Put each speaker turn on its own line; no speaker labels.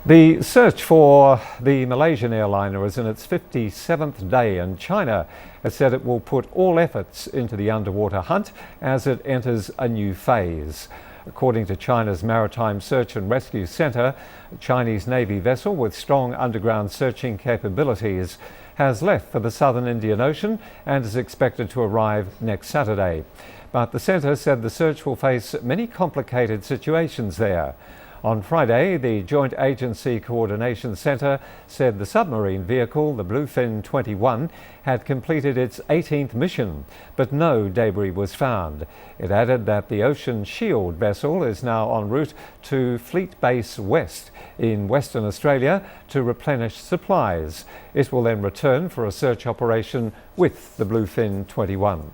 The search for the Malaysian airliner is in its 57th day, and China has said it will put all efforts into the underwater hunt as it enters a new phase. According to China's Maritime Search and Rescue Centre, a Chinese Navy vessel with strong underground searching capabilities has left for the southern Indian Ocean and is expected to arrive next Saturday. But the centre said the search will face many complicated situations there. On Friday, the Joint Agency Coordination Centre said the submarine vehicle, the Bluefin 21, had completed its 18th mission, but no debris was found. It added that the Ocean Shield vessel is now en route to Fleet Base West in Western Australia to replenish supplies. It will then return for a search operation with the Bluefin 21.